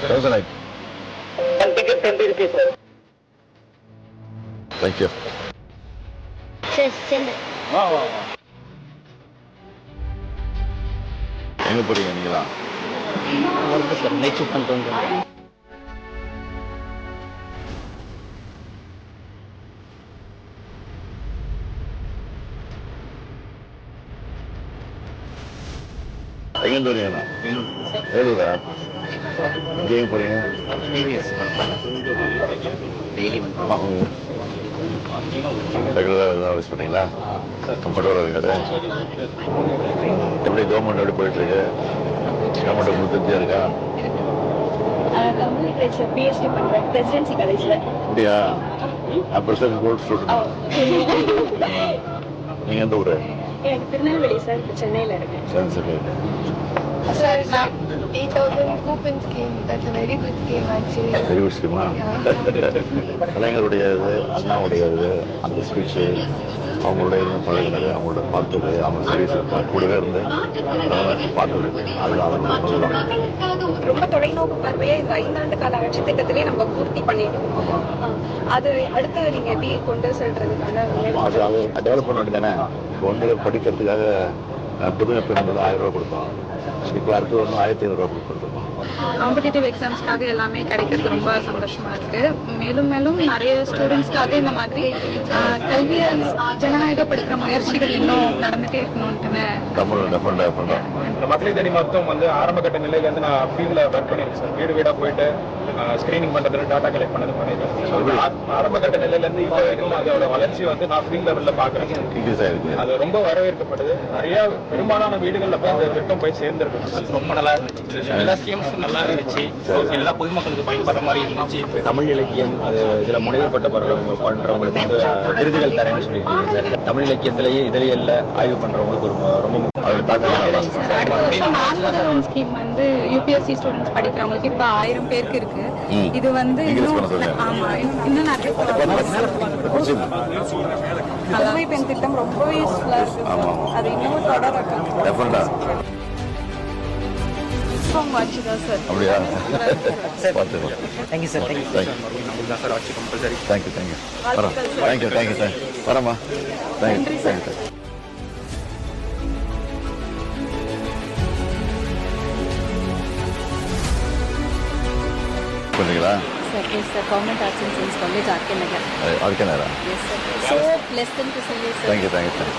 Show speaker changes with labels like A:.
A: 1008.
B: One ticket 20 rupees, sir.
A: Thank you.
C: Sir, send it.
A: எங்க போறீங்க நீங்களா?
D: வருது சார் நைட் ஷிஃப்ட் பண்ணிட்டு வந்து
A: எங்கேருந்து வரீங்கண்ணா? வேலூரா? இங்கே எங்க போறீங்க?
D: டெய்லி
A: ரெகுலராக யூஸ் பண்ணீங்களா? கம்ஃபர்டபுளாக இருக்காது. எப்படி கவர்மெண்ட் எப்படி போயிட்டு இருக்கு? கவர்மெண்ட் உங்களுக்கு திருப்தியா இருக்கா?
C: கம்ப்யூட்டர் பிஎஸ்டி பண்றேன் பிரசிடென்சி காலேஜ்ல.
A: அப்படியா? அப்போ கோல்ட் ஸ்டூடெண்ட். நீங்க எந்த ஊரு?
C: எனக்கு திருநெல்வேலி சார், இப்போ சென்னையில இருக்கேன்.
A: சரி சரி.
E: Sir, 8,000 coupon scheme. That's a very good scheme actually.
A: Very good schema? கலைஞருடைய இது, அண்ணாவுடைய இது, அந்த ஸ்பீச்சு, அவங்களுடைய இது பழகினது, அவங்களோட பார்த்தது, அவங்க சர்வீஸ் கூடவே இருந்து பார்த்தது, அதுதான் அவங்க சொல்லலாம்.
F: ரொம்ப தொலைநோக்கு பார்வையை இந்த 5 ஆண்டு கால ஆட்சி திட்டத்திலே நம்ம பூர்த்தி பண்ணிட்டோம். அது அடுத்து நீங்க எப்படி கொண்டு செல்றதுக்கான
A: அது அது டெவலப் பண்ண வேண்டியதானே. இப்போ வந்து படிக்கிறதுக்காக புதுமை பெண் 1000 ரூபா கொடுத்தோம். இப்போ அடுத்து ஒன்று 1500 ரூபா கொடுத்துருக்கோம்.
F: காம்படிட்டிவ் எக்ஸாம்ஸ்க்காக எல்லாமே கிடைக்கிறது ரொம்ப சந்தோஷமா இருக்கு. மேலும் மேலும் நிறைய ஸ்டூடெண்ட்ஸ்க்காக இந்த மாதிரி கல்வியை ஜனநாயகப்படுத்துற முயற்சிகள் இன்னும் நடந்துட்டே இருக்கணும்னு
A: டெஃபரெண்டாக பண்ணுறோம்.
G: இந்த மகளிர் தனி மருத்துவம் வந்து ஆரம்பகட்ட நிலையில இருந்து நான் ஃபீல்டில் ஒர்க் பண்ணியிருக்கேன் சார். வீடு வீடாக போயிட்டு ஸ்கிரீனிங் பண்ணுறது, டாட்டா கலெக்ட் பண்ணது பண்ணியிருக்கேன். ஆரம்பகட்ட நிலையில இருந்து இப்போ வரைக்கும் அதோட வளர்ச்சி வந்து நான் ஃபீல்ட் லெவலில் பார்க்குறேன்.
A: இன்க்ரீஸ் ஆயிருக்கு.
G: அது ரொம்ப வரவேற்கப்படுது. நிறைய பெரும்பாலான வீடுகளில் போய் இந்த திட்டம் போய் சேர்ந்துருக்கு.
D: ரொம்ப நல்லா இருந்துச்சு. எல்லா ஸ்கீம்ஸும் நல்லா இருந்துச்சு. எல்லா பொதுமக்களுக்கு பயன்படுற மாதிரி இருந்துச்சு.
H: தமிழ் இலக்கியம் அது இதில் முனைவப்பட்ட பண்ணுறவங்களுக்கு வந்து விருதுகள் தரேன்னு சொல்லியிருக்கீங்க சார். தமிழ் இலக்கியத்திலேயே இதழியல்ல ஆய்வு பண்ணுறவங்களுக்கு ஒரு ரொம்ப
F: ஸ்கீம் வந்து யூபிஎஸ்சி ஸ்டூடெண்ட்ஸ் படிக்கிறவங்களுக்கு இப்போ 1000 பேருக்கு இருக்கு. இது வந்து ஆமா இன்னும் நிறைய புதுமை பெண் திட்டம் ரொம்பவே யூஸ்ஃபுல்லா இருக்கு. அது இன்னும் தொடரட்டும்.
A: அப்படியா?
D: Thank you sir. Thank you
A: thank you thank you. வரேன். Thank you thank you sir. வரேம்மா. Thank you thank you sir. பண்ணுறீங்களா?
C: Sir, yes, sir. Government Arts and Science College, RK Nagar.
A: அதுக்கே நேரம்.
C: Yes, sir. So pleasant to see you, sir.
A: Thank you thank you sir.